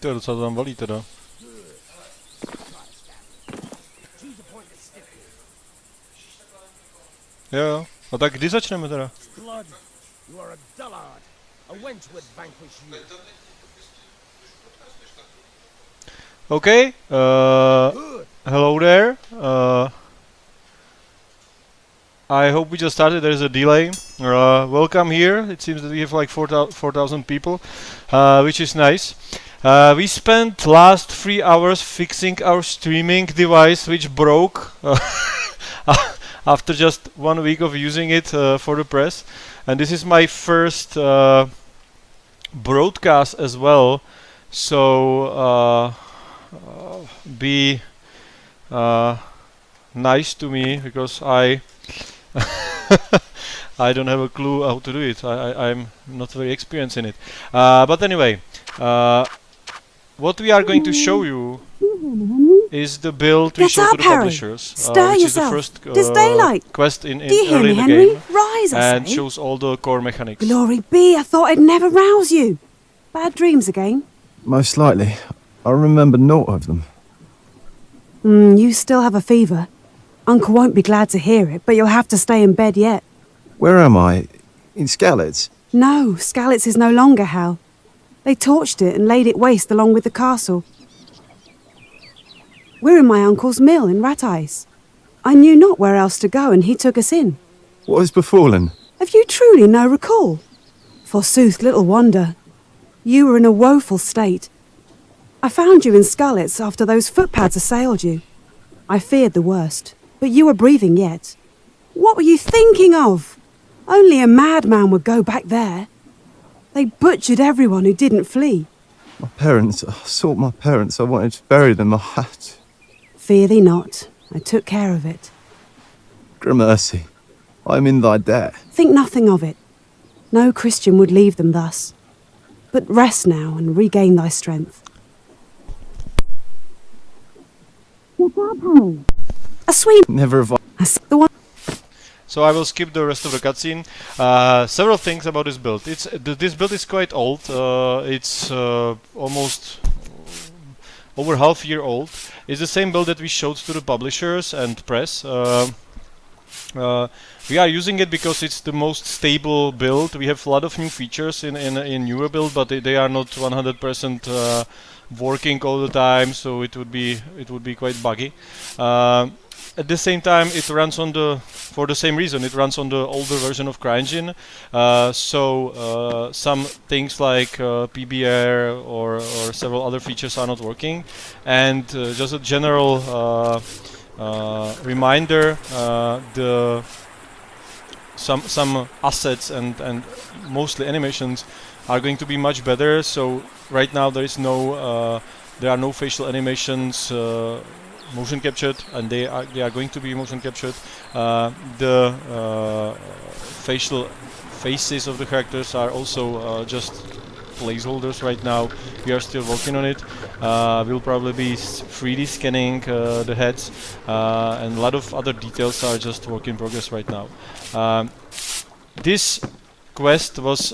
To je docela tam valí teda. Jo. A tak kdy začneme teda? Okay. Hello there. I hope we just started. There's a delay. Welcome here. It seems that we have like 4,000 people, which is nice. We spent last 3 hours fixing our streaming device, which broke after just 1 week of using it for the press. And this is my first broadcast as well. So be nice to me, because I I don't have a clue how to do it. I'm not very experienced in it. But anyway, what we are going to show you is the build we showed to the publishers, which is the first quest in early in the game, Rise, and shows all the core mechanics. Glory be, I thought I'd never rouse you. Bad dreams again? Most likely. I remember naught of them. You still have a fever. Uncle won't be glad to hear it, but you'll have to stay in bed yet. Where am I? In Skalitz? No, Skalitz is no longer Hal. They torched it and laid it waste along with the castle. We're in my uncle's mill in Rattais. I knew not where else to go, and he took us in. What has befallen? Have you truly no recall? Forsooth, little wonder. You were in a woeful state. I found you in Skalitz after those footpads assailed you. I feared the worst, but you were breathing yet. What were you thinking of? Only a madman would go back there. They butchered everyone who didn't flee. My parents. I sought my parents. I wanted to bury them. I had to. Fear thee not. I took care of it. Gramercy, I am in thy debt. Think nothing of it. No Christian would leave them thus. But rest now and regain thy strength. A sweet. Never have I. The one. So I will skip the rest of the cutscene. Several things about this build. This build is quite old. It's almost over half year old. It's the same build that we showed to the publishers and press. We are using it because it's the most stable build. We have a lot of new features in newer build, but they are not 100% working all the time, so it would be quite buggy. At the same time, it runs on for the same reason, it runs on the older version of CryEngine. So some things like PBR or several other features are not working. And just a general reminder, some assets and mostly animations are going to be much better. So right now there are no facial animations motion captured, and they are going to be motion captured. The faces of the characters are also just placeholders right now. We are still working on it. We'll probably be 3D scanning the heads, and a lot of other details are just work in progress right now. This quest was,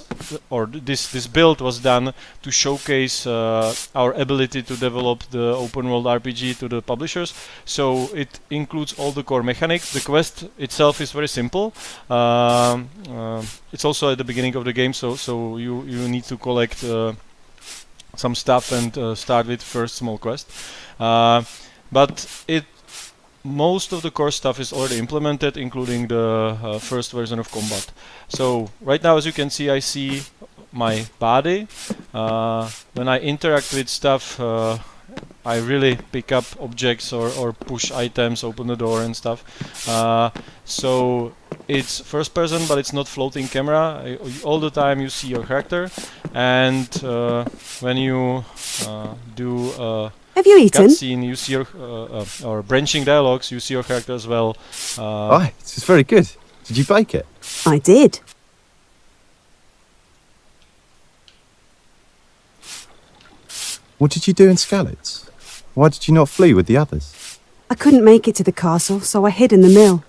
or this build was done to showcase our ability to develop the open world RPG to the publishers. So it includes all the core mechanics. The quest itself is very simple. It's also at the beginning of the game, so you need to collect some stuff and start with first small quest. But most of the core stuff is already implemented, including the first version of combat. So right now, as you can see, I see my body. When I interact with stuff, I really pick up objects or push items, open the door and stuff. So it's first person, but it's not floating camera. All the time you see your character, and when you do Have you eaten? cutscene, you see your or branching dialogues, you see your character as well. Aye, this is very good. Did you bake it? I did. What did you do in Skalitz? Why did you not flee with the others? I couldn't make it to the castle, so I hid in the mill.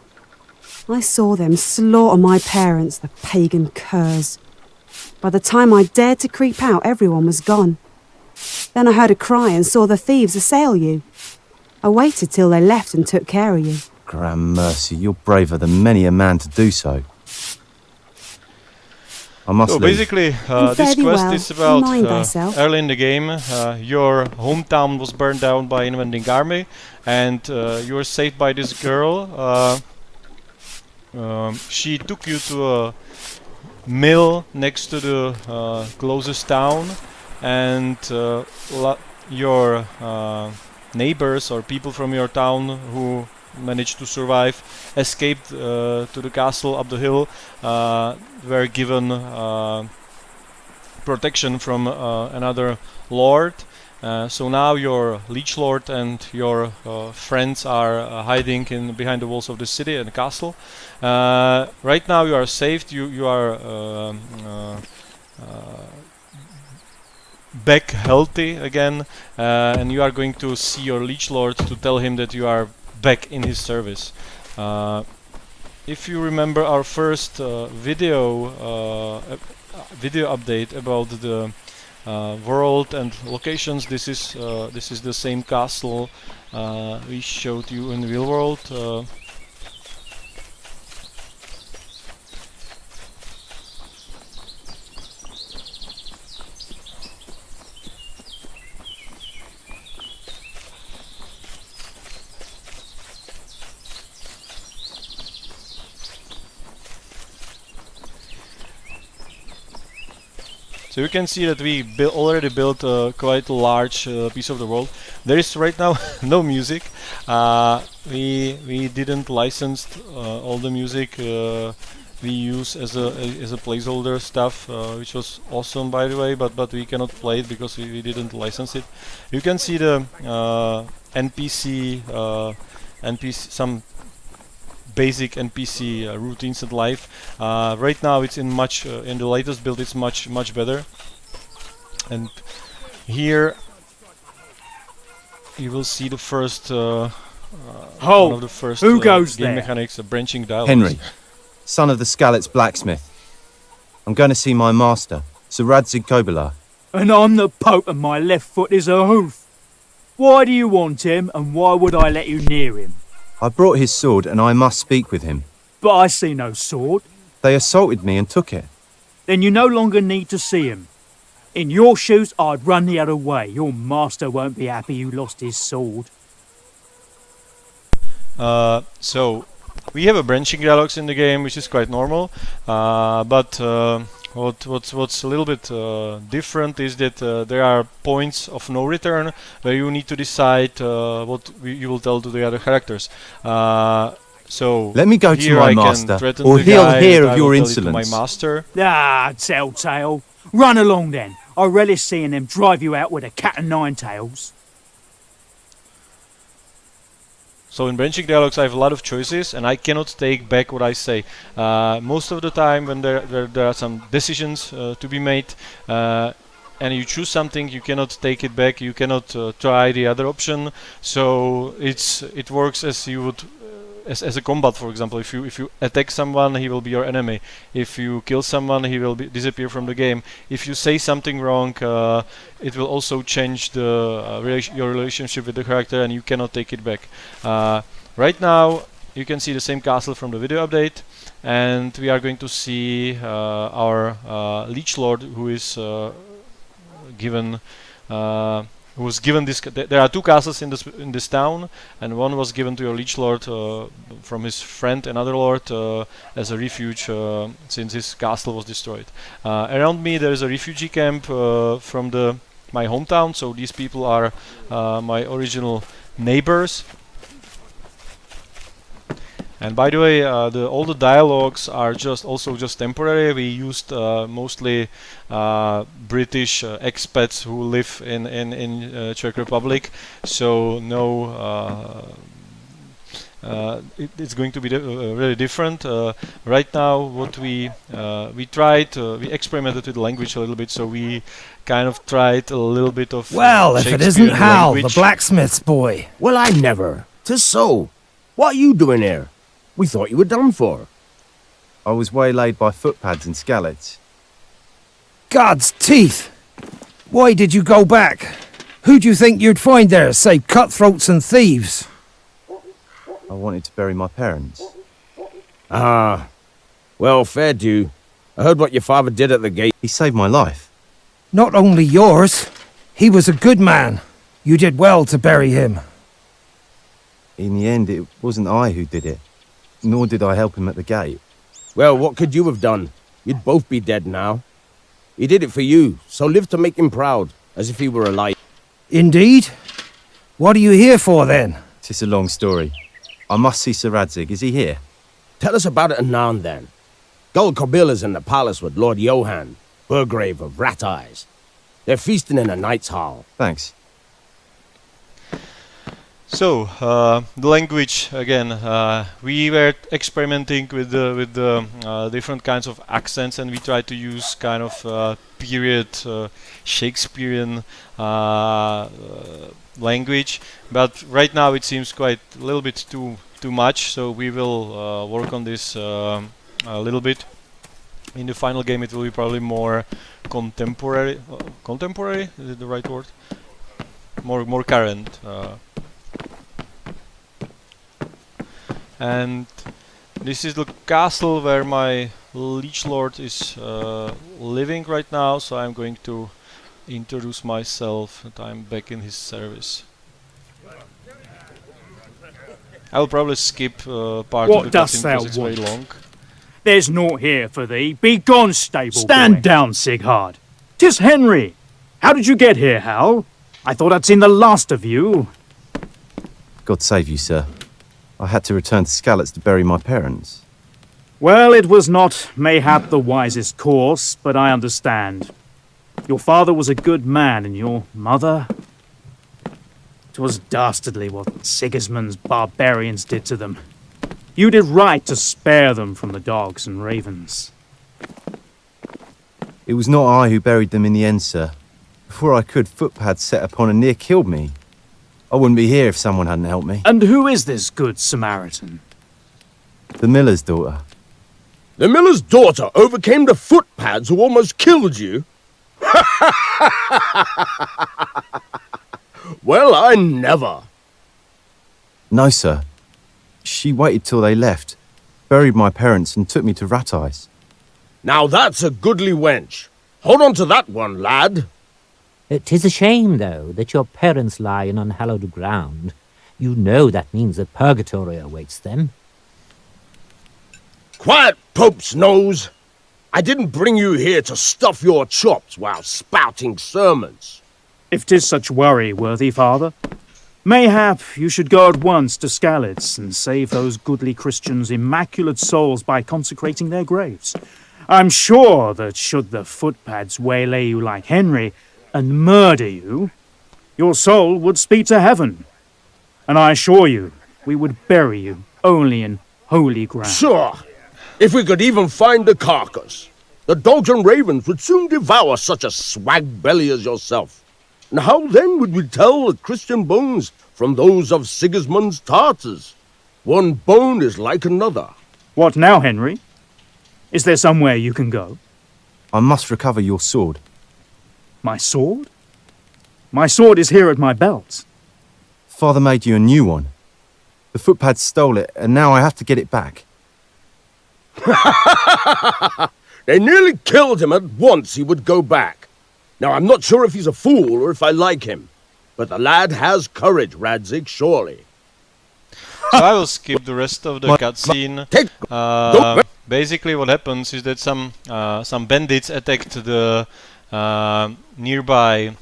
I saw them slaughter my parents, the pagan curs. By the time I dared to creep out, everyone was gone. Then I heard a cry and saw the thieves assail you. I waited till they left and took care of you. Gramercy, you're braver than many a man to do so. I must So leave. basically, And this fare thee quest well, is about mind thyself. early in the game. Your hometown was burned down by invading army, and you were saved by this girl. She took you to a mill next to the closest town, and your neighbors or people from your town who managed to survive escaped to the castle up the hill, were given protection from another lord. So now your liege lord and your friends are hiding in behind the walls of the city and the castle. Right now you are saved. You are back healthy again, and you are going to see your liege lord to tell him that you are back in his service. If you remember our first video update about the world and locations, this is the same castle we showed you in real world. So you can see that we already built quite a large piece of the world. There is right now no music. We didn't license all the music we use as a placeholder stuff, which was awesome by the way, but we cannot play it because we didn't license it. You can see the NPC some basic NPC routines and life. Right now it's in the latest build it's much better. And here you will see the first one of the first who goes game there? mechanics, branching dialogues. Henry, son of the Skalitz blacksmith. I'm going to see my master, Sir Radzig Kobyla. And I'm the Pope and my left foot is a hoof. Why do you want him and why would I let you near him? I brought his sword and I must speak with him. But I see no sword. They assaulted me and took it. Then you no longer need to see him. In your shoes, I'd run the other way. Your master won't be happy you lost his sword. So we have a branching dialogues in the game, which is quite normal. But what's a little bit different is that there are points of no return where you need to decide what you will tell to the other characters. So Let me go to here my I can master, threaten or the he'll guy hear that of I your will tell it to insolence. my master. Ah, telltale. Run along then. I relish seeing them drive you out with a cat and nine tails. So in branching dialogues I have a lot of choices and I cannot take back what I say. Most of the time when there are some decisions to be made and you choose something, you cannot take it back, you cannot try the other option. So it works as you would as a combat, for example. If you attack someone, he will be your enemy. If you kill someone, he will disappear from the game. If you say something wrong, it will also change your relationship with the character, and you cannot take it back. Right now, you can see the same castle from the video update, and we are going to see our liege lord, who is given. Who was given this? There are two castles in this town, and one was given to your liege lord from his friend, another lord, as a refuge since his castle was destroyed. Around me there is a refugee camp from my hometown, so these people are my original neighbors. And by the way, all the dialogues are just temporary. We used mostly British expats who live in Czech Republic, so no, it's going to be really different. Right now, what we experimented with the language a little bit, so we kind of tried a little bit of Well, if it isn't Shakespearean Hal, the language. blacksmith's boy. Well, I never. 'Tis so. What are you doing here? We thought you were done for. I was waylaid by footpads in Skalitz. God's teeth! Why did you go back? Who do you think you'd find there save cutthroats and thieves? I wanted to bury my parents. Ah, well, fair due. I heard what your father did at the gate. He saved my life. Not only yours. He was a good man. You did well to bury him. In the end, it wasn't I who did it. Nor did I help him at the gate. Well, what could you have done? You'd both be dead now. He did it for you, so live to make him proud, as if he were alive. Indeed. What are you here for, then? 'Tis a long story. I must see Sir Radzig. Is he here? Tell us about it anon then. Gul Kobila's in the palace with Lord Johan, Burgrave of Rat Eyes. They're feasting in a knight's hall. Thanks. So the language again. We were experimenting with the different kinds of accents, and we tried to use kind of period Shakespearean language. But right now it seems quite a little bit too much. So we will work on this a little bit. In the final game, it will be probably more contemporary. Contemporary, is it the right word? More current. And this is the castle where my liege lord is living right now, so I'm going to introduce myself that I'm back in his service. I'll probably skip part What of the dost cutscene thou because it's very want? long. There's naught here for thee. Be gone, stable Stand boy. down, Sighard. 'Tis Henry. How did you get here, Hal? I thought I'd seen the last of you. God save you, sir. I had to return to Skalitz to bury my parents. Well, it was not mayhap the wisest course, but I understand. Your father was a good man, and your mother... 'Twas dastardly what Sigismund's barbarians did to them. You did right to spare them from the dogs and ravens. It was not I who buried them in the end, sir. Before I could, footpads set upon and near killed me. I wouldn't be here if someone hadn't helped me. And who is this good Samaritan? The miller's daughter. The miller's daughter overcame the footpads who almost killed you? Well, I never. No, sir. She waited till they left, buried my parents and took me to Rat Eyes. Now that's a goodly wench. Hold on to that one, lad. 'Tis a shame, though, that your parents lie in unhallowed ground. You know that means that purgatory awaits them. Quiet, Pope's nose. I didn't bring you here to stuff your chops while spouting sermons. If 'tis such worry, worthy father, mayhap you should go at once to Skalitz and save those goodly Christians' immaculate souls by consecrating their graves. I'm sure that should the footpads waylay you like Henry and murder you, your soul would speak to heaven. And I assure you, we would bury you only in holy ground. Sure. If we could even find the carcass, the dogs and ravens would soon devour such a swag belly as yourself. And how then would we tell the Christian bones from those of Sigismund's Tartars? One bone is like another. What now, Henry? Is there somewhere you can go? I must recover your sword. My sword? My sword is here at my belt. Father made you a new one. The footpads stole it, and now I have to get it back. They nearly killed him at once he would go back. Now, I'm not sure if he's a fool or if I like him, but the lad has courage, Radzig, surely. So I will skip the rest of the cutscene. Take... Basically, what happens is that some bandits attacked the nearby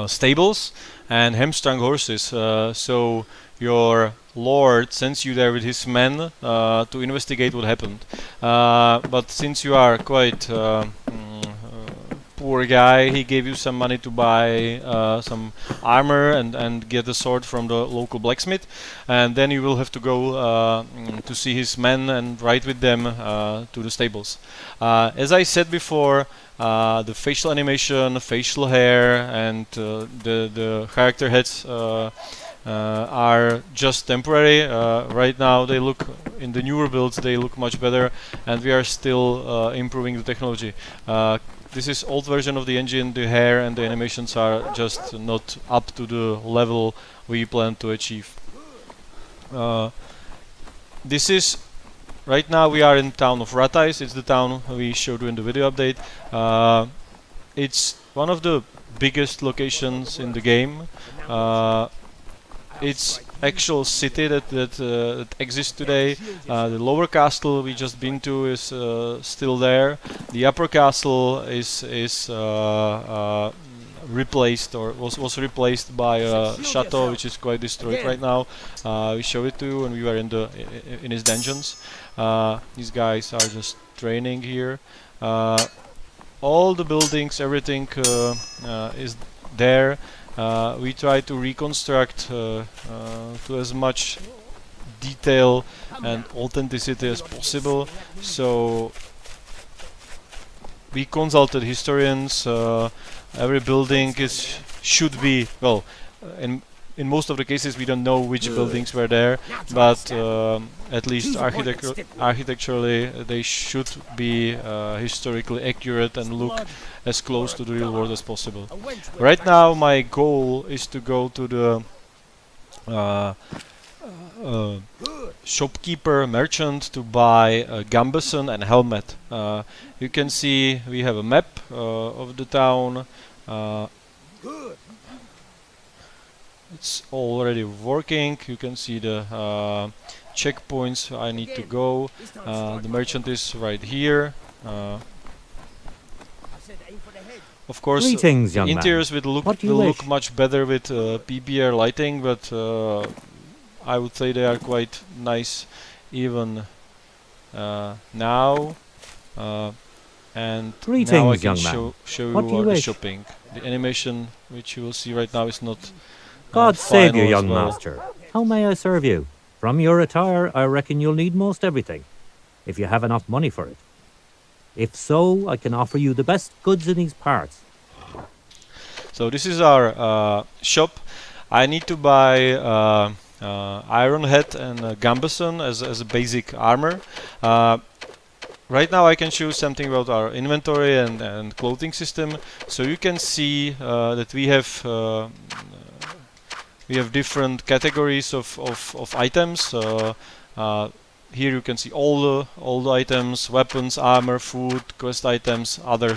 stables and hamstrung horses. So your lord sends you there with his men to investigate what happened. But since you are quite poor guy, he gave you some money to buy some armor and get a sword from the local blacksmith, and then you will have to go to see his men and ride with them to the stables. As I said before, the facial animation, facial hair, and the character heads are just temporary. Right now they look, in the newer builds they look much better, and we are still improving the technology. this is old version of the engine. The hair and the animations are just not up to the level we plan to achieve. This is right now we are in town of Ratais. It's the town we showed you in the video update. It's one of the biggest locations in the game. It's actual city that exists today. The lower castle we just been to is still there. The upper castle is replaced, or was replaced by a chateau which is quite destroyed right now. We show it to you when we were in his dungeons. These guys are just training here. All the buildings, everything is there. We try to reconstruct to as much detail and authenticity as possible. So we consulted historians. Every building should be, well, in most of the cases we don't know which buildings were there, but at least architecturally they should be historically accurate and look as close to the real world as possible. Right now my goal is to go to the shopkeeper merchant to buy a gambeson and helmet. You can see we have a map of the town. It's already working. You can see the checkpoints I need to go. The merchant is right here. Of course, Greetings, young man. interiors will look much better with PBR lighting, but I would say they are quite nice even now. And Greetings, now I can young man. show you What do you the wish? shopping. The animation which you will see right now is not God save you, final as young well. master. How may I serve you? From your attire, I reckon you'll need most everything, if you have enough money for it. If so, I can offer you the best goods in these parts. So this is our shop. I need to buy iron head and gambeson as a basic armor. Right now I can show something about our inventory and clothing system. So you can see that we have different categories of items. Here you can see all the items: weapons, armor, food, quest items, other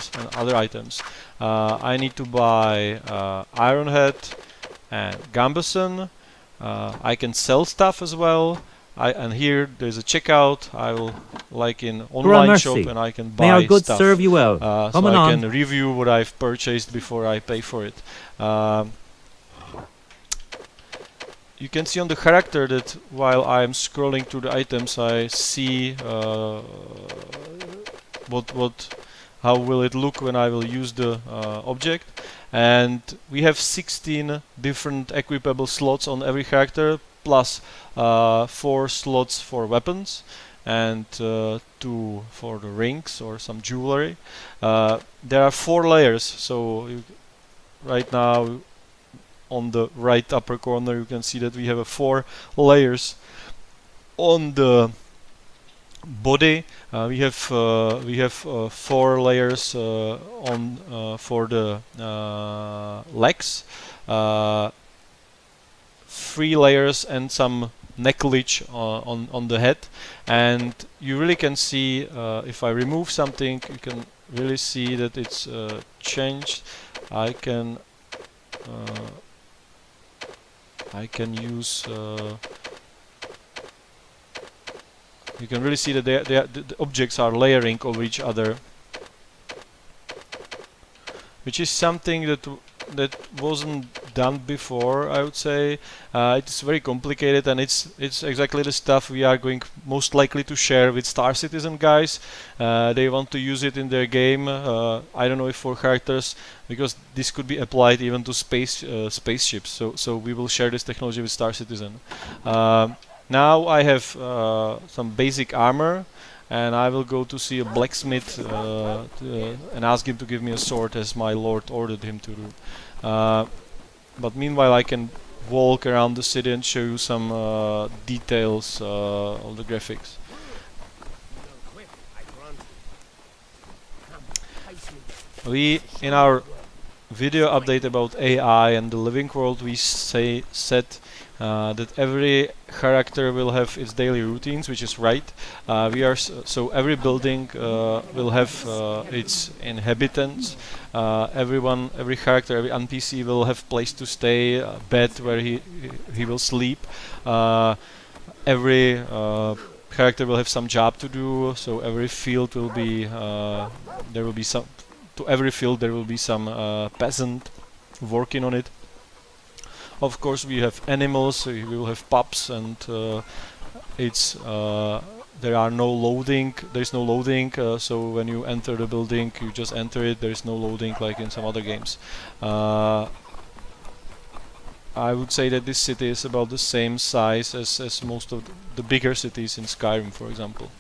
items. I need to buy iron head and gambeson. I can sell stuff as well. And here there's a checkout. I will, like in online shop, and I can buy May our goods stuff. serve you well. So Come I on. can review what I've purchased before I pay for it. You can see on the character that while I'm scrolling through the items, I see how will it look when I will use the object. And we have 16 different equipable slots on every character, plus 4 slots for weapons and 2 for the rings or some jewelry. There are 4 layers, so right now on the right upper corner you can see that we have 4 layers on the body. We have 4 layers on for the legs, 3 layers and some necklace on the head, and you really can see if I remove something, you can really see that it's changed. I can use. You can really see that the objects are layering over each other, which is something that wasn't done before, I would say. It's very complicated, and it's exactly the stuff we are going most likely to share with Star Citizen guys. They want to use it in their game. I don't know if for characters, because this could be applied even to spaceships. So we will share this technology with Star Citizen. Now I have some basic armor, and I will go to see a blacksmith and ask him to give me a sword as my lord ordered him to do. But meanwhile I can walk around the city and show you some details of the graphics. we in our video update about AI and the living world, we said that every character will have its daily routines, which is right. So every building will have its inhabitants. Every character, every NPC will have place to stay, a bed where he will sleep. Every character will have some job to do. So every field will be there will be some. To every field there will be some peasant working on it. Of course, we have animals. So we will have pups, and it's there are no loading. There is no loading. So when you enter the building, you just enter it. There is no loading like in some other games. I would say that this city is about the same size as most of the bigger cities in Skyrim, for example.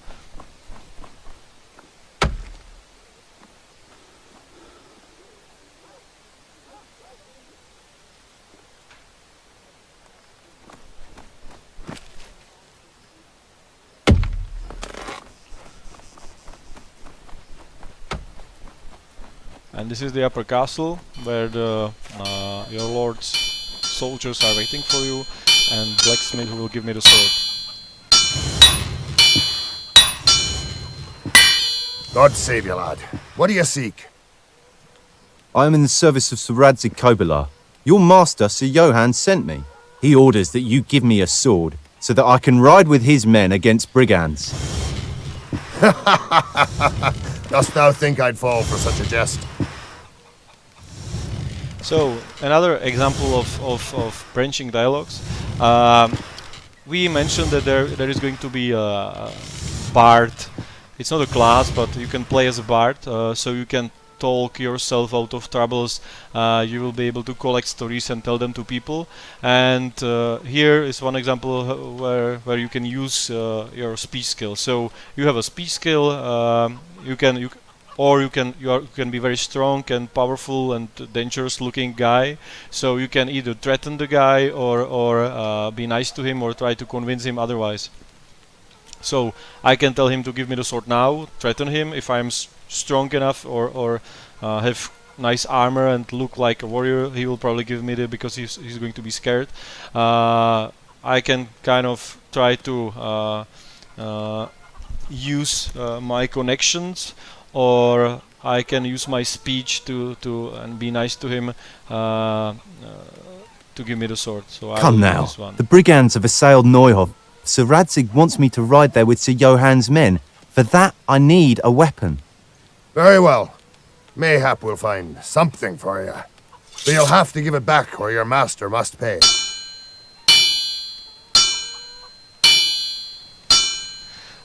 And this is the upper castle, where your lord's soldiers are waiting for you, and blacksmith who will give me the sword. God save you, lad. What do you seek? I am in the service of Sir Radzig Kobyla. Your master, Sir Johann, sent me. He orders that you give me a sword, so that I can ride with his men against brigands. Dost thou think I'd fall for such a jest? So, another example of branching dialogues. We mentioned that there is going to be a bard. It's not a class, but you can play as a bard, so you can talk yourself out of troubles. You will be able to collect stories and tell them to people. And here is one example where you can use your speech skill. So you have a speech skill. You can be very strong and powerful and dangerous looking guy. So you can either threaten the guy or be nice to him or try to convince him otherwise. So I can tell him to give me the sword now, threaten him if I'm strong enough or have nice armor and look like a warrior. He will probably give me because he's going to be scared. I can kind of try to use my connections, or I can use my speech to and be nice to him to give me the sword. So Come I will now, use this one. the brigands have assailed Neuhof. Sir Radzig wants me to ride there with Sir Johann's men. For that, I need a weapon. Very well. Mayhap we'll find something for you. But you'll have to give it back, or your master must pay.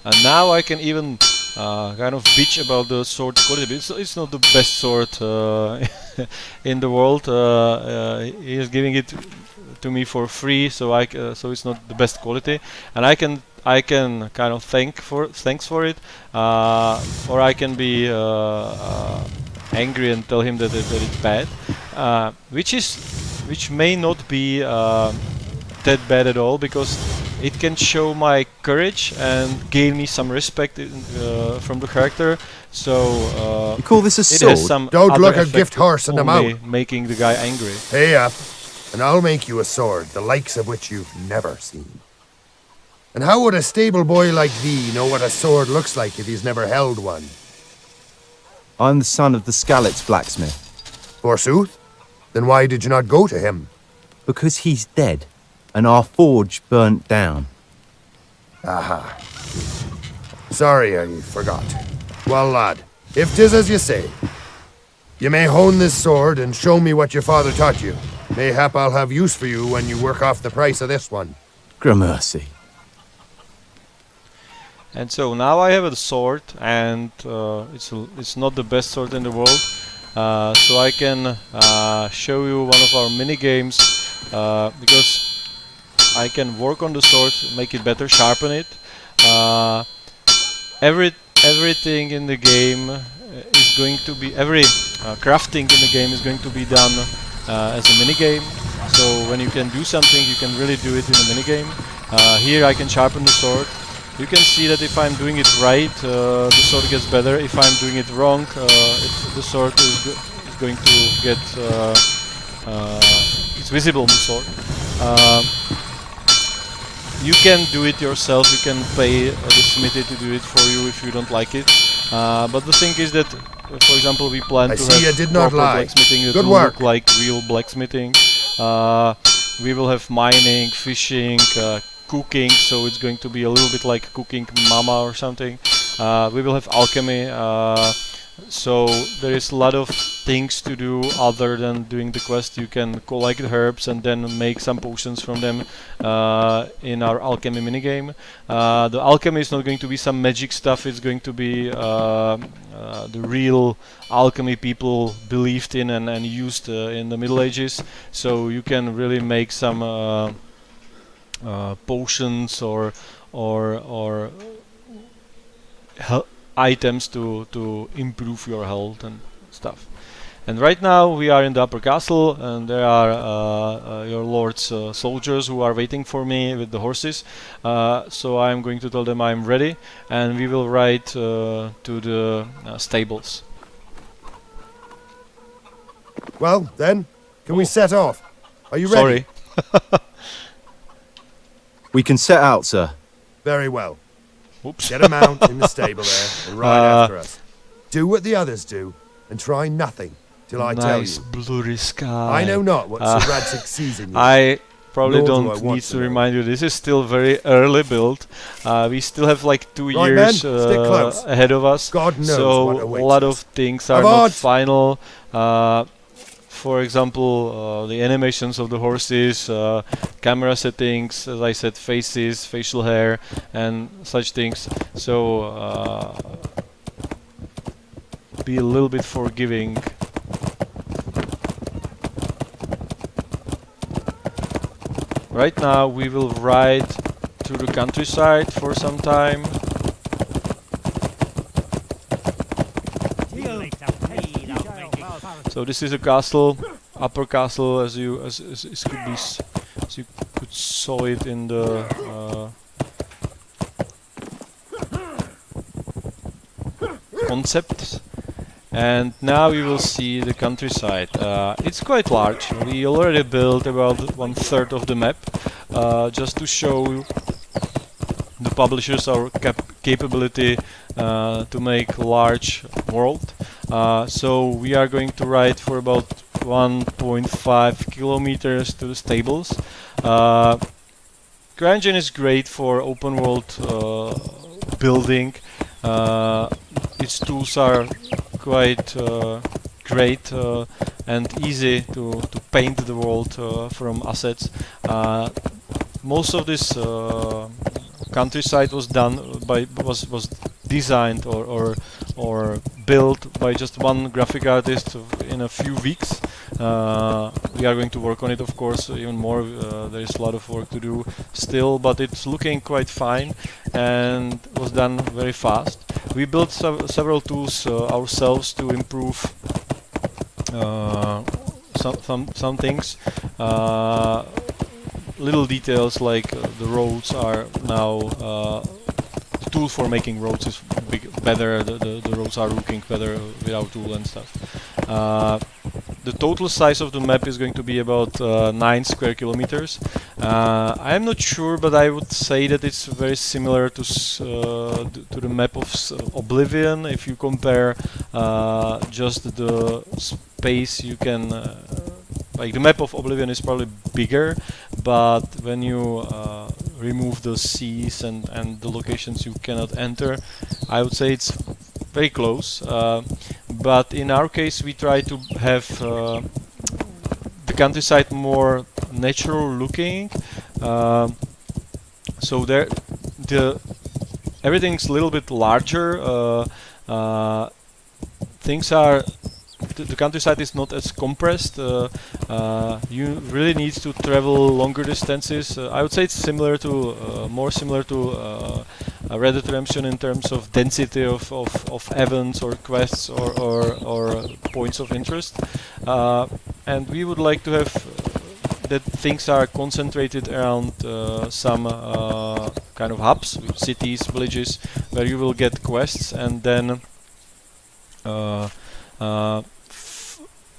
And now I can even kind of bitch about the sword quality. It's not the best sword in the world. He is giving it to me for free, so so it's not the best quality. And I can kind of thanks for it, or I can be angry and tell him that it's bad, which may not be that bad at all, because it can show my courage and gain me some respect from the character. So You call this a it has sword? some Don't other look a effect gift horse in the only mouth. making the guy angry. Pay up, and I'll make you a sword, the likes of which you've never seen. And how would a stable boy like thee know what a sword looks like if he's never held one? I'm the son of the Skalitz blacksmith. Forsooth? Then why did you not go to him? Because he's dead, and our forge burnt down. Aha. Sorry, I forgot. Well, lad, if 'tis as you say, you may hone this sword and show me what your father taught you. Mayhap I'll have use for you when you work off the price of this one. Gramercy. And so now I have a sword, and it's not the best sword in the world. So I can show you one of our mini games, because I can work on the sword, make it better, sharpen it. Everything in the game is going to be crafting in the game is going to be done as a mini game. So when you can do something, you can really do it in a mini game. Here I can sharpen the sword. you can see that if I'm doing it right, the sword gets better. If I'm doing it wrong, the sword is going to get it's visible on the sword. You can do it yourself. You can pay the smithy to do it for you if you don't like it. But the thing is that, for example, we plan I to see have you did not proper lie. blacksmithing that Good will work. look like real blacksmithing. We will have mining, fishing, cooking, so it's going to be a little bit like cooking mama or something. We will have alchemy, so there is a lot of things to do other than doing the quest. You can collect herbs and then make some potions from them in our alchemy minigame. The alchemy is not going to be some magic stuff, it's going to be the real alchemy people believed in and used in the Middle Ages. So you can really make some potions or items to improve your health and stuff. And right now we are in the upper castle, and there are your lord's soldiers who are waiting for me with the horses. So I'm going to tell them I'm ready, and we will ride to the stables. Well, then, can we set off? Are you ready? Sorry. We can set out, sir. Very well. Oops. Get a mount in the stable there and ride after us. Do what the others do, and try nothing till I tell Nice you. blurry sky. I know not what Sir Radzig sees in you. I probably Nor do I don't want need to to know. remind you, this is still very early build. We still have like 2 Right, years men, stick close. ahead of us. God knows so what a awaits lot us. of things are Avaunt! not final. For example, the animations of the horses, camera settings, as I said, faces, facial hair, and such things. So be a little bit forgiving. Right now we will ride through the countryside for some time. So this is a castle, upper castle, as you could be as you could saw it in the concept. And now we will see the countryside. It's quite large. We already built about 1/3 of the map, just to show the publishers our capability to make large world. So we are going to ride for about 1.5 kilometers to the stables. CryEngine is great for open world building. Its tools are quite great and easy to paint the world from assets. Most of this countryside was done by was designed or built by just one graphic artist in a few weeks. We are going to work on it, of course, even more. There is a lot of work to do still, but it's looking quite fine and was done very fast. We built several tools ourselves to improve some things. Little details like the roads are now the tool for making roads is better. The roads are looking better without tool and stuff. The total size of the map is going to be about 9 square kilometers. I am not sure, but I would say that it's very similar to the map of Oblivion. If you compare just the space, you can like the map of Oblivion is probably bigger, but when you remove the seas and the locations you cannot enter, I would say it's very close. But in our case, we try to have the countryside more natural looking. So there, everything's a little bit larger. Things are. The countryside is not as compressed. You really need to travel longer distances. I would say it's similar to, more similar to Red Dead Redemption in terms of density of events or quests or points of interest. And we would like to have that things are concentrated around some kind of hubs, cities, villages, where you will get quests and then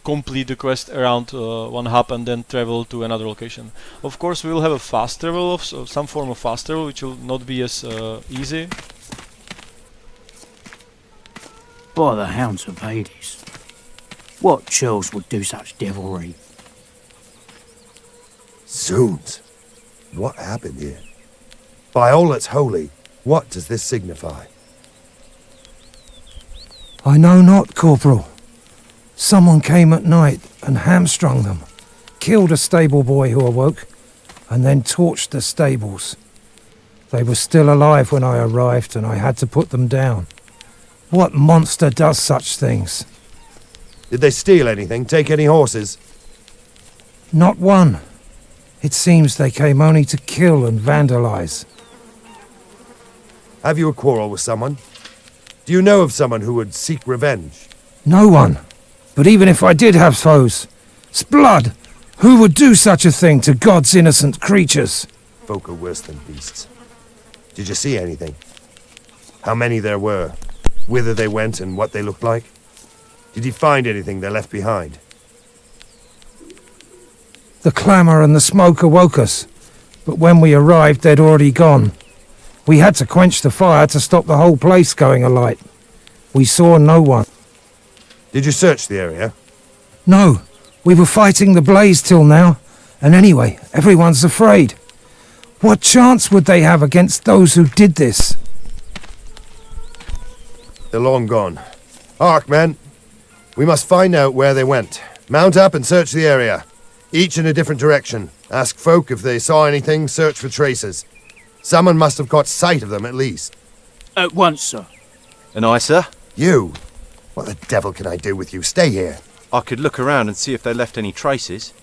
complete the quest around one hub and then travel to another location. Of course, we will have a fast travel of some form of fast travel, which will not be as easy. By the hounds of Hades, what churls would do such devilry? Zoons! What happened here? By all that's holy, what does this signify? I know not, Corporal. Someone came at night and hamstrung them, killed a stable boy who awoke, and then torched the stables. They were still alive when I arrived, and I had to put them down. What monster does such things? Did they steal anything? Take any horses? Not one. It seems they came only to kill and vandalize. Have you a quarrel with someone? Do you know of someone who would seek revenge? No one. But even if I did have foes, 'sblood, who would do such a thing to God's innocent creatures? Folk are worse than beasts. Did you see anything? How many there were? Whither they went and what they looked like? Did you find anything they left behind? The clamour and the smoke awoke us, but when we arrived they'd already gone. We had to quench the fire to stop the whole place going alight. We saw no one. Did you search the area? No, we were fighting the blaze till now, and anyway, everyone's afraid. What chance would they have against those who did this? They're long gone. Hark, men. We must find out where they went. Mount up and search the area. Each in a different direction. Ask folk if they saw anything, search for traces. Someone must have caught sight of them at least. At once, sir. And I, sir? You? What the devil can I do with you? Stay here. I could look around and see if they left any traces.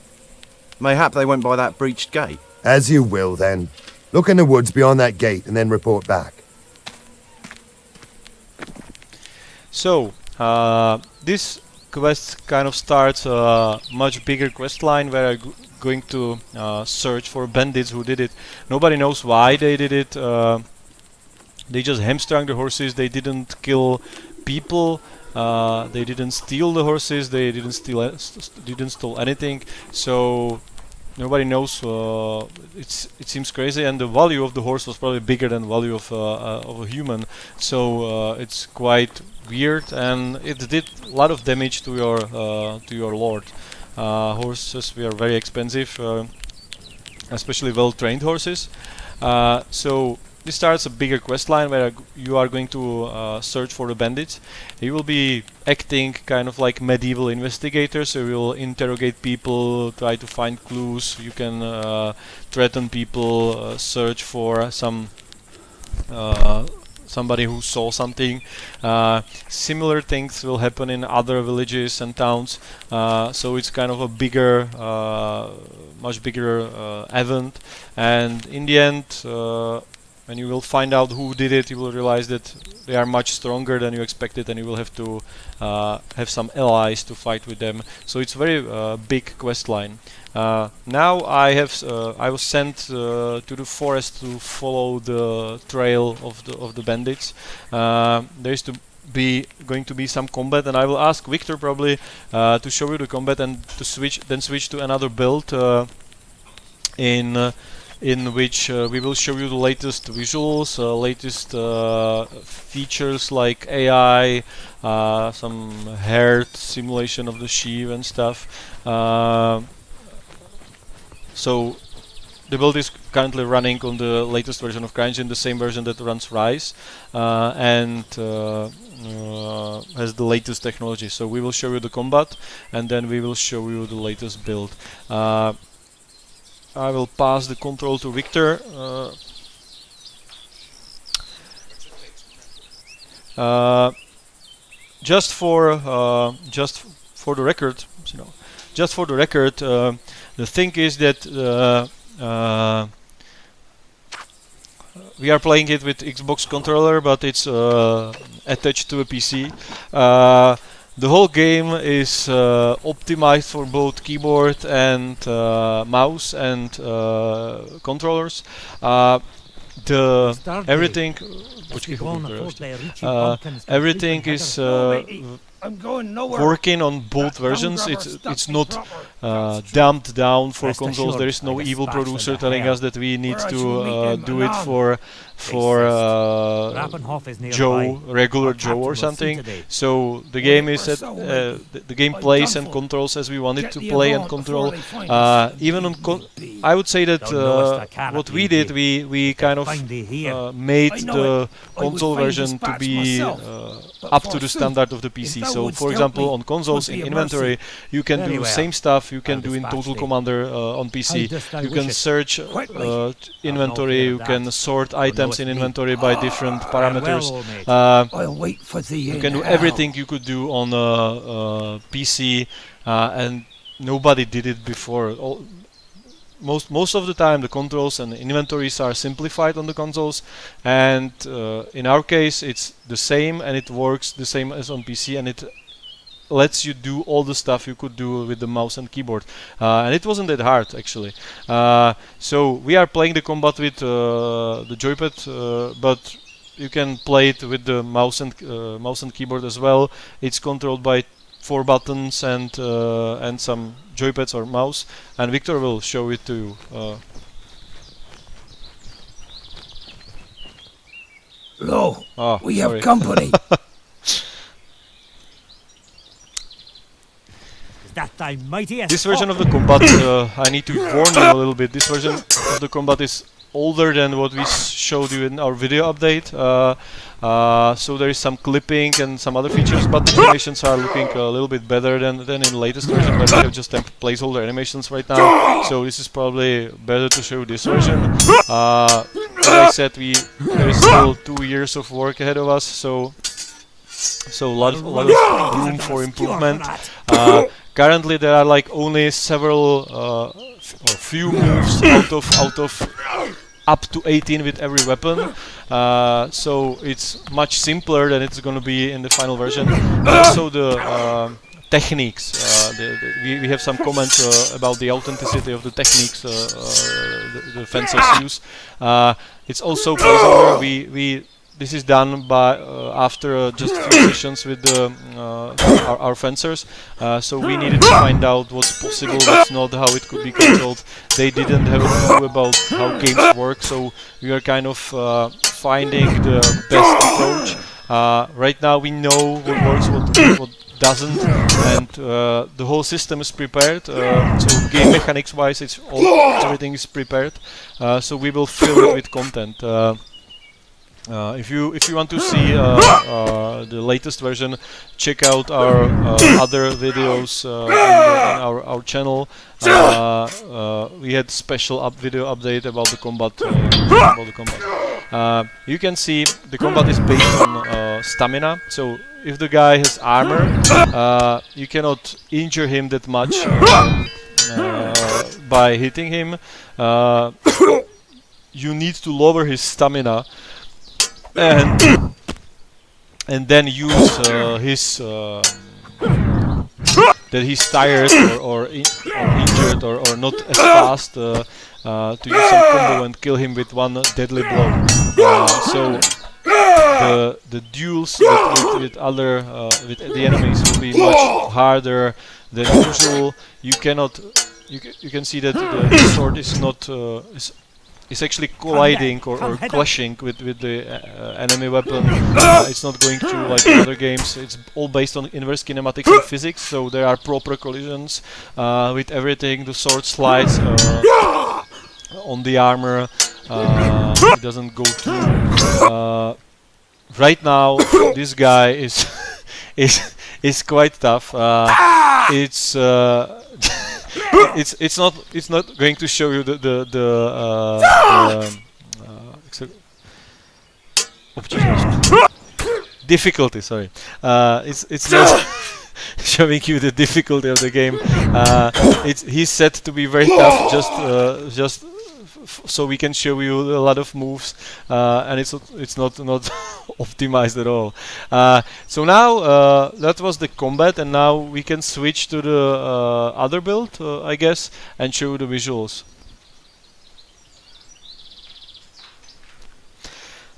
Mayhap they went by that breached gate. As you will, then. Look in the woods beyond that gate and then report back. So, this quest kind of starts a much bigger quest line where I'm going to search for bandits who did it. Nobody knows why they did it. They just hamstrung the horses. They didn't kill people. They didn't steal the horses. They didn't steal anything. So nobody knows. It seems crazy, and the value of the horse was probably bigger than the value of a human. So it's quite weird, and it did a lot of damage to your lord. Horses were very expensive, especially well-trained horses. So this starts a bigger quest line where you are going to search for the bandits. You will be acting kind of like medieval investigators, so you will interrogate people, try to find clues. You can threaten people, search for somebody who saw something. Similar things will happen in other villages and towns, so it's kind of a bigger, much bigger event, and in the end, when you will find out who did it, you will realize that they are much stronger than you expected, and you will have to have some allies to fight with them. So it's a very big quest line. Now I was sent to the forest to follow the trail of the bandits. There is going to be some combat, and I will ask Victor probably to show you the combat and to switch to another build in which we will show you the latest visuals, latest features like AI, some herd simulation of the sheep and stuff. So the build is currently running on the latest version of CryEngine, the same version that runs Rise, and has the latest technology. So we will show you the combat, and then we will show you the latest build. I will pass the control to Victor. Just for the record, the thing is that we are playing it with Xbox controller, but it's attached to a PC. The whole game is optimized for both keyboard and mouse and controllers. everything. Everything is I'm going nowhere. working on both versions. It's not dumbed down for Rest consoles. assured, There is no like a evil spark from producer the telling hell. us that we need Where to should we meet do it Anon? for Rappenhof is nearby. Joe, regular Our Joe captain or will see something. today. So the Well, game we're is at so late. the game I'm plays done and for. controls as we want it Get to the play and avant control. before they find us. Even on I would say that Don't know us, I cannot what we leave did, you. we kind of Find thee here. made I know the it. I would console find version to dispatch be myself, but up to the forsooth, standard of the if PC. thou So, wouldst for help example, me, on consoles 'twould in be a inventory, you can Very do well. same stuff you can I'll do in dispatch Total thee. Commander on PC. How dost thou You wish can it? search Quickly. inventory, fear you of can that. sort Thou items knowest in me. inventory by different parameters. Well, old mate. I'll wait for thee You in can do hell. everything you could do on PC, and nobody did it before. Most of the time, the controls and the inventories are simplified on the consoles, and in our case, it's the same, and it works the same as on PC, and it lets you do all the stuff you could do with the mouse and keyboard, and it wasn't that hard actually. So we are playing the combat with the joypad, but you can play it with the mouse and keyboard as well. It's controlled by 4 buttons and some joypads or mouse, and Victor will show it to you. Lo, we sorry. have company. Is that thy mightiest? This version of the combat, I need to warn you a little bit. This version of the combat is older than what we showed you in our video update. So there is some clipping and some other features, but the animations are looking a little bit better than in the latest version, where we have just placeholder animations right now. So this is probably better to show this version. As I said, there is still 2 years of work ahead of us, so a lot of room for improvement. Currently, there are like only several or few moves out of up to 18 with every weapon, so it's much simpler than it's going to be in the final version. And also the techniques. We have some comments about the authenticity of the techniques the fencers use. It's also placeholder. This is done by after just a few sessions with our fencers, so we needed to find out what's possible, what's not, how it could be controlled. They didn't have a clue about how games work, so we are kind of finding the best approach. Right now we know what works, what doesn't, and the whole system is prepared. So game mechanics wise, everything is prepared. So we will fill it with content. If you want to see the latest version, check out our other videos on our channel. We had special video update about the combat. You can see the combat is based on stamina. So if the guy has armor, you cannot injure him that much by hitting him. You need to lower his stamina and then use his that he's tired or injured or not as fast to use some combo and kill him with one deadly blow. So the duels with the enemies will be much harder than usual. You can see that the sword is not is actually colliding or clashing with the enemy weapon. It's not going through like in other games. It's all based on inverse kinematics and physics, so there are proper collisions with everything. The sword slides on the armor. It doesn't go through. Right now, this guy is quite tough. It's not going to show you difficulty. Sorry, it's not showing you the difficulty of the game. He's set to be very tough, just so we can show you a lot of moves, and it's not optimized at all. So now that was the combat, and now we can switch to the other build, I guess, and show you the visuals.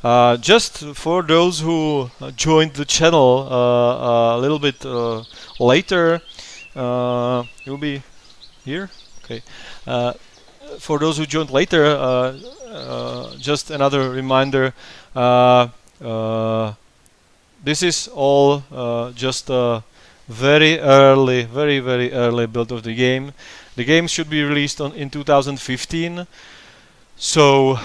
Just for those who joined the channel a little bit later, you'll be here. Okay. For those who joined later, just another reminder. This is all just a very early, very early build of the game. The game should be released in 2015. So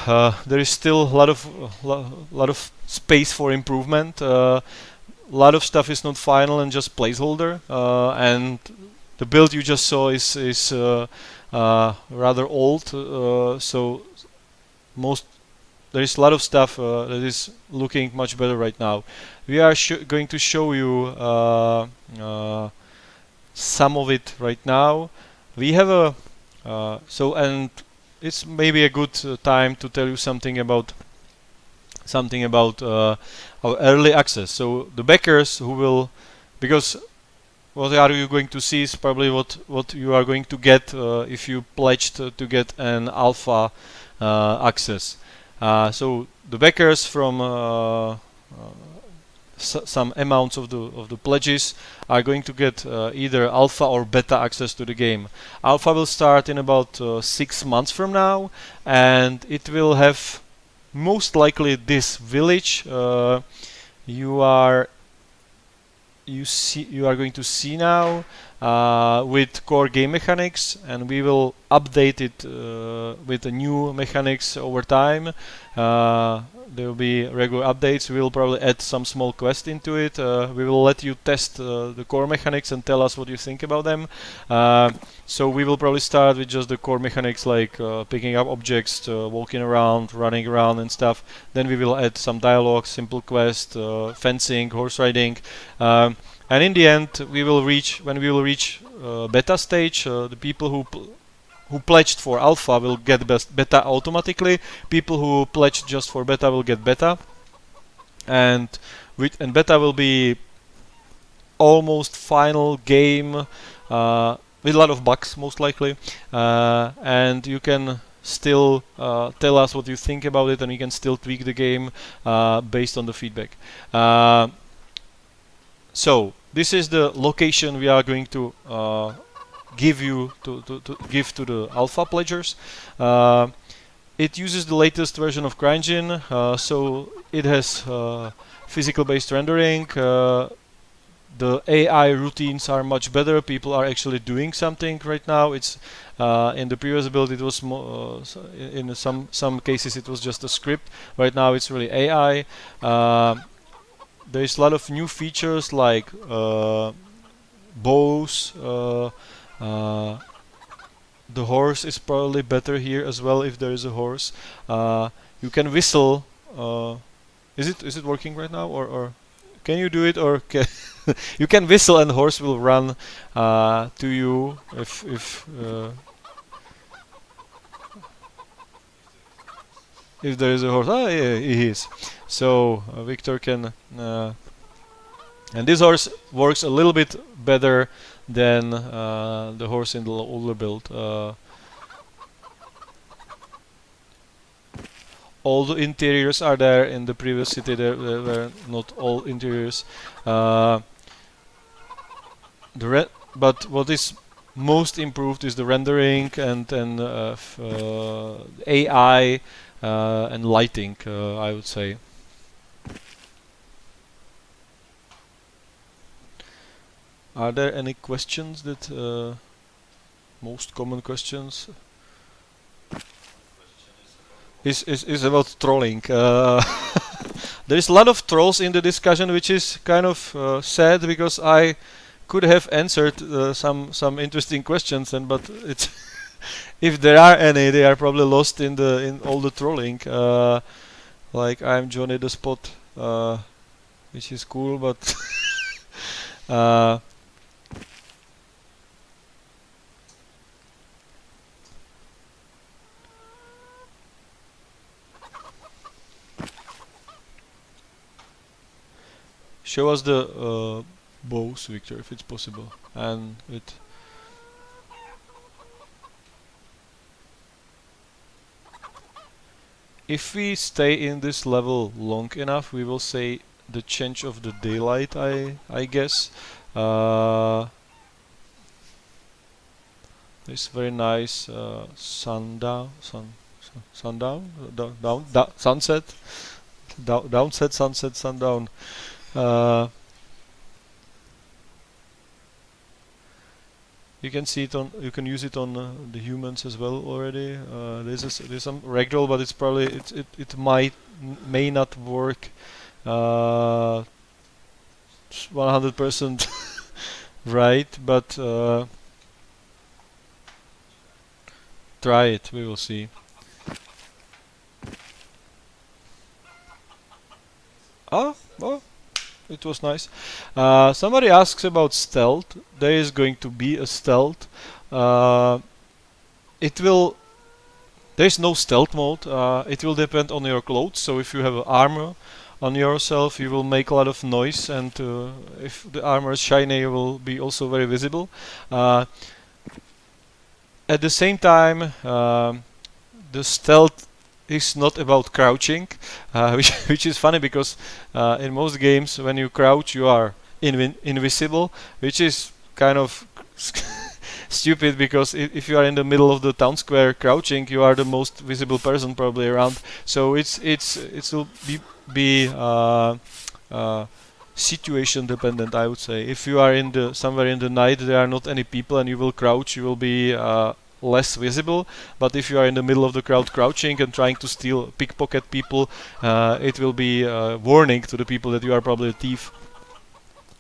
there is still a lot of space for improvement. A lot of stuff is not final and just placeholder. And the build you just saw is rather old. So there is a lot of stuff that is looking much better right now. We are going to show you some of it right now. We have a and it's maybe a good time to tell you something about our early access. So the backers who will, because what are you going to see is probably what you are going to get if you pledged to get an alpha access. So the backers from some amounts of the pledges are going to get either alpha or beta access to the game. Alpha will start in about 6 months from now, and it will have most likely this village you are going to see now with core game mechanics, and we will update it with the new mechanics over time. There will be regular updates. We will probably add some small quest into it. We will let you test the core mechanics and tell us what you think about them. So we will probably start with just the core mechanics, like picking up objects, walking around, running around and stuff. Then we will add some dialogue, simple quest, fencing, horse riding. And in the end, when we will reach beta stage, the people who pledged for alpha will get beta automatically. People who pledged just for beta will get beta, and beta will be almost final game with a lot of bugs, most likely. And you can still tell us what you think about it, and you can still tweak the game based on the feedback. So this is the location we are going to give to the alpha pledgers. It uses the latest version of CryEngine, so it has physical based rendering. The AI routines are much better. People are actually doing something right now. It's in the previous build it was in some cases it was just a script. Right now it's really AI. There's a lot of new features like bows. The horse is probably better here as well if there is a horse. You can whistle. Is it working right now, or can you do it, or you can whistle and the horse will run to you if there is a horse. Ah, yeah, he is. So Victor can, and this horse works a little bit better than the horse in the older build. All the interiors are there. In the previous city there were not all interiors. But what is most improved is the rendering and AI and lighting, I would say. Are there any questions that most common questions is about trolling. There is a lot of trolls in the discussion, which is kind of sad, because I could have answered some interesting questions, but it's if there are any, they are probably lost in all the trolling. Like I'm Johnny the Spot, which is cool, but show us the bows, Victor, if it's possible, and it. if we stay in this level long enough, we will say the change of the daylight, I guess. This very nice sundown, sundown, sunset, downset, sunset, sundown. You can see it on. You can use it on the humans as well already. There's some ragdoll, but it's probably it may not work 100% right, but try it. We will see. Oh. It was nice. Somebody asks about stealth. There is going to be a stealth. It will. There is no stealth mode. It will depend on your clothes. So if you have armor on yourself, you will make a lot of noise, and if the armor is shiny, you will be also very visible. At the same time, the stealth is not about crouching, which is funny because in most games when you crouch you are invisible, which is kind of stupid because if you are in the middle of the town square crouching, you are the most visible person probably around. So it will be situation dependent, I would say. If you are in somewhere in the night, there are not any people, and you will crouch, you will be less visible. But if you are in the middle of the crowd crouching and trying to pickpocket people, it will be a warning to the people that you are probably a thief.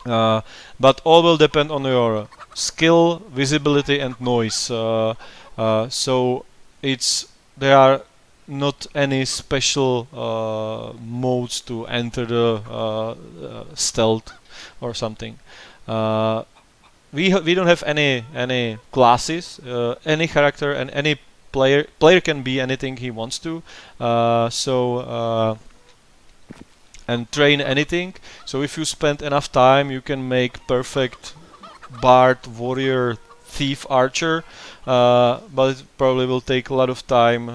But all will depend on your skill, visibility, and noise. So there are not any special modes to enter the stealth or something. We don't have any classes. Any character and any player can be anything he wants to. And train anything. So if you spend enough time, you can make perfect bard, warrior, thief, archer. But it probably will take a lot of time.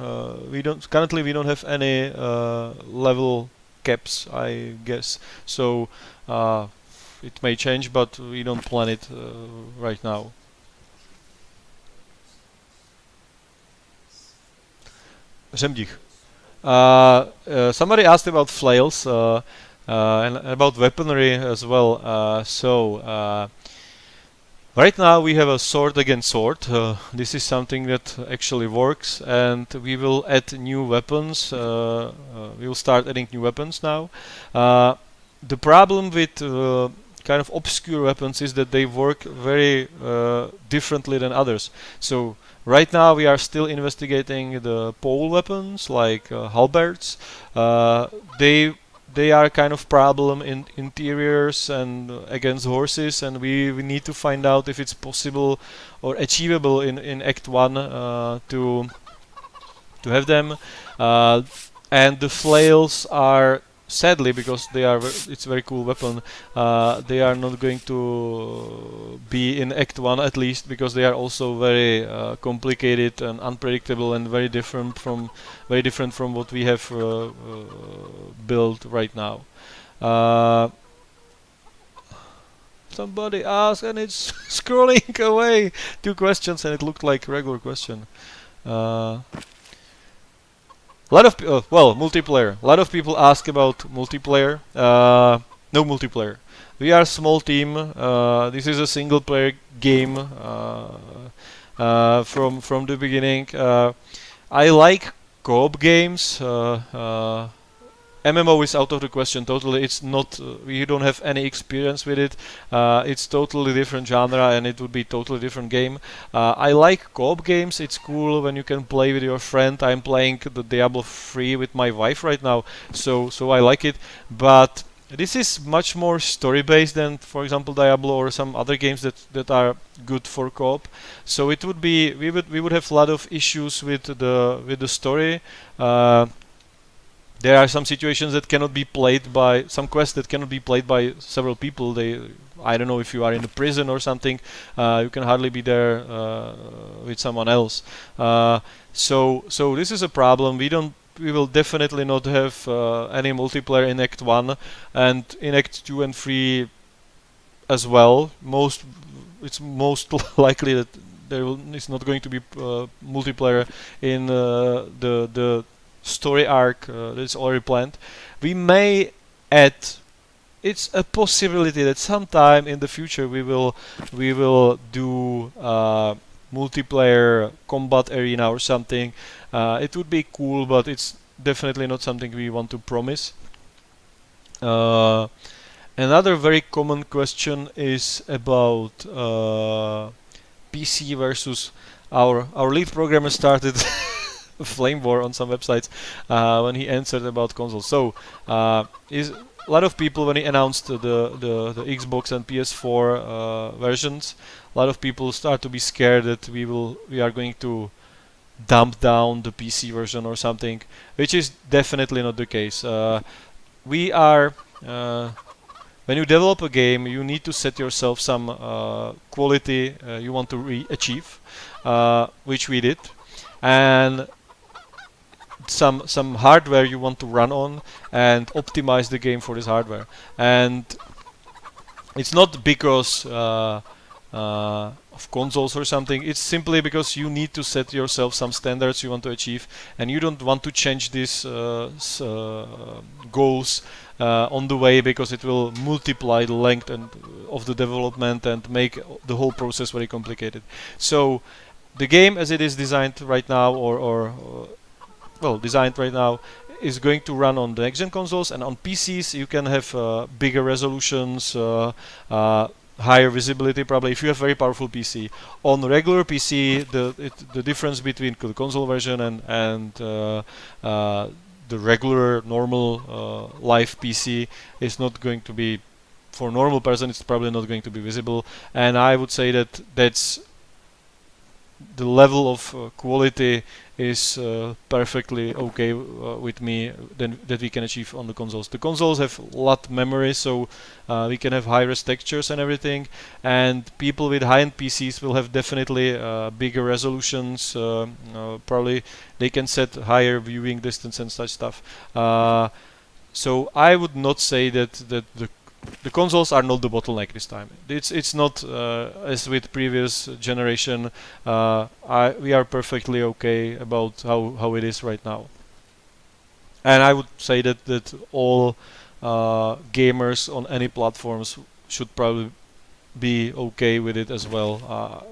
Currently we don't have any level caps, I guess. So it may change, but we don't plan it right now. Zemdich. Somebody asked about flails and about weaponry as well. Right now we have a sword against sword. This is something that actually works, and we will add new weapons. We will start adding new weapons now. The problem with kind of obscure weapons is that they work very differently than others. So right now we are still investigating the pole weapons like halberds. They are kind of problem in interiors and against horses, and we need to find out if it's possible or achievable in Act 1 to have them. And the flails are, sadly, because it's a very cool weapon, they are not going to be in Act 1, at least, because they are also very complicated and unpredictable and very different from what we have built right now. Somebody asked, and it's scrolling away, 2 questions, and it looked like a regular question. A lot of multiplayer. A lot of people ask about multiplayer. No multiplayer. We are a small team. This is a single player game from the beginning. I like co-op games. MMO is out of the question totally. It's not. We don't have any experience with it. It's totally different genre, and it would be totally different game. I like co-op games. It's cool when you can play with your friend. I'm playing the Diablo 3 with my wife right now, so I like it. But this is much more story-based than, for example, Diablo or some other games that are good for co-op. So it would be we would have a lot of issues with the story. There are some situations that cannot be played by some quests that cannot be played by several people. I don't know, if you are in a prison or something, you can hardly be there with someone else. So this is a problem. We don't we will definitely not have any multiplayer in Act 1, and in Act 2 and 3 as well. It's most likely that is not going to be multiplayer in the story arc that's already planned. We may add. It's a possibility that sometime in the future we will do multiplayer combat arena or something. It would be cool, but it's definitely not something we want to promise. Another very common question is about PC versus our lead programmer started a flame war on some websites when he answered about consoles. So is a lot of people, when he announced the Xbox and PS4 versions, a lot of people start to be scared that we are going to dump down the PC version or something, which is definitely not the case. We are when you develop a game, you need to set yourself some quality you want to achieve, which we did, and some hardware you want to run on and optimize the game for this hardware. And it's not because of consoles or something, it's simply because you need to set yourself some standards you want to achieve, and you don't want to change these goals on the way, because it will multiply the length of the development and make the whole process very complicated. So the game as it is designed right now, designed right now, is going to run on the next-gen consoles, and on PCs you can have bigger resolutions, higher visibility probably if you have very powerful PC. On regular PC, the difference between the console version and the regular normal live PC is not going to be, for a normal person it's probably not going to be visible, and I would say that that's the level of quality is perfectly okay with me that we can achieve on the consoles. The consoles have a lot memory, so we can have high-res textures and everything, and people with high-end PCs will have definitely bigger resolutions, probably they can set higher viewing distance and such stuff. So I would not say that the consoles are not the bottleneck this time. It's not as with previous generation. We are perfectly okay about how it is right now, and I would say that all gamers on any platforms should probably be okay with it as well.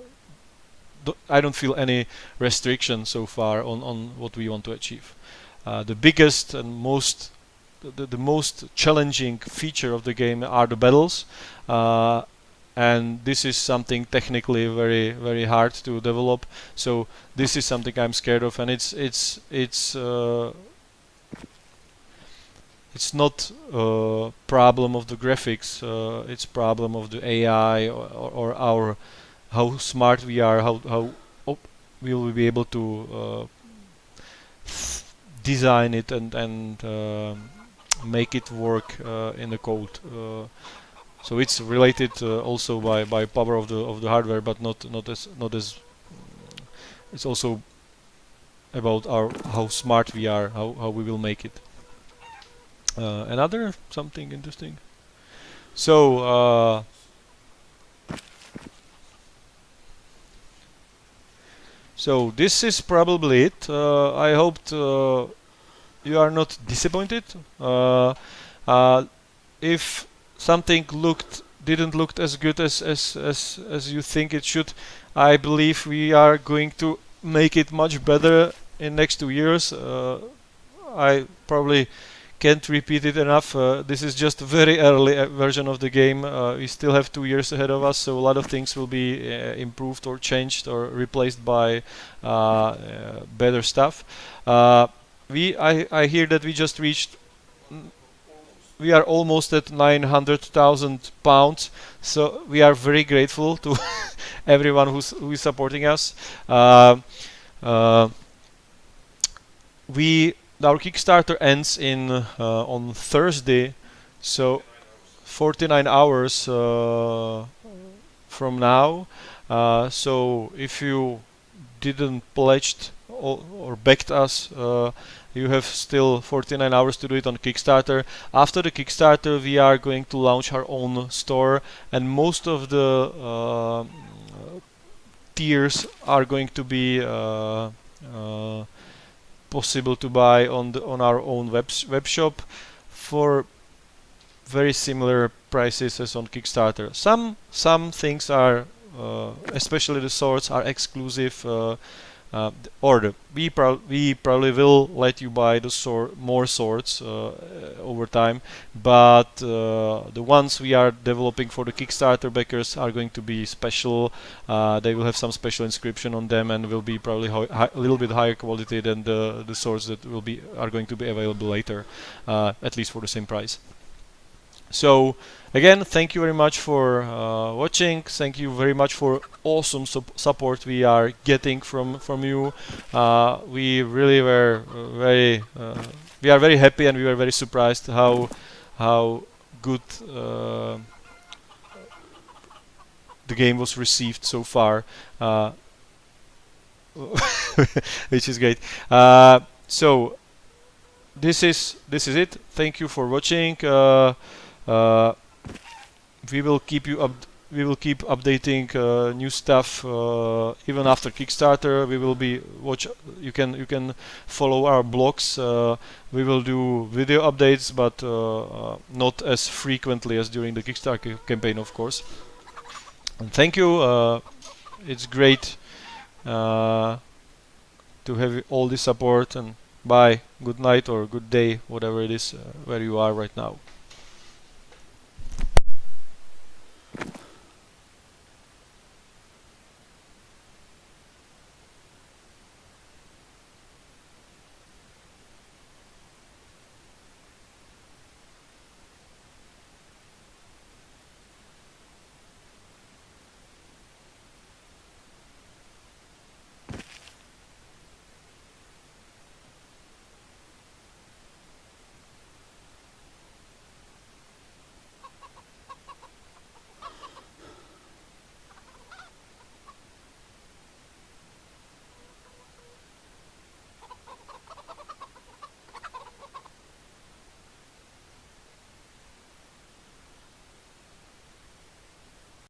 I don't feel any restriction so far on what we want to achieve. The biggest and most challenging feature of the game are the battles, and this is something technically very, very hard to develop. So this is something I'm scared of, and it's not a problem of the graphics. It's problem of the AI or how smart we are, how we will be able to design it and make it work in the code. So it's related also by power of the hardware, but not as it's also about how smart we are, how we will make it. Another something interesting. So so this is probably it. I hoped you are not disappointed. If something didn't look as good as you think it should, I believe we are going to make it much better in next 2 years. I probably can't repeat it enough. This is just a very early version of the game. We still have 2 years ahead of us, so a lot of things will be improved or changed or replaced by better stuff. I hear that we just reached. We are almost at 900,000 pounds, so we are very grateful to everyone who is supporting us. Our Kickstarter ends on Thursday, so 49 hours from now. So if you didn't pledged or backed us, you have still 49 hours to do it on Kickstarter. After the Kickstarter, we are going to launch our own store, and most of the tiers are going to be possible to buy on our own web shop for very similar prices as on Kickstarter. Some things are, especially the swords, are exclusive, we probably will let you buy the more swords over time, but the ones we are developing for the Kickstarter backers are going to be special. They will have some special inscription on them and will be probably a little bit higher quality than the swords that are going to be available later, at least for the same price. So again, thank you very much for watching. Thank you very much for awesome support we are getting from you. We really were we are very happy, and we were very surprised how good the game was received so far, which is great. So this is it. Thank you for watching. We will keep updating new stuff even after Kickstarter. We will be you can follow our blogs. We will do video updates, but not as frequently as during the Kickstarter campaign, of course. And thank you. It's great to have all this support, and bye, good night or good day, whatever it is where you are right now.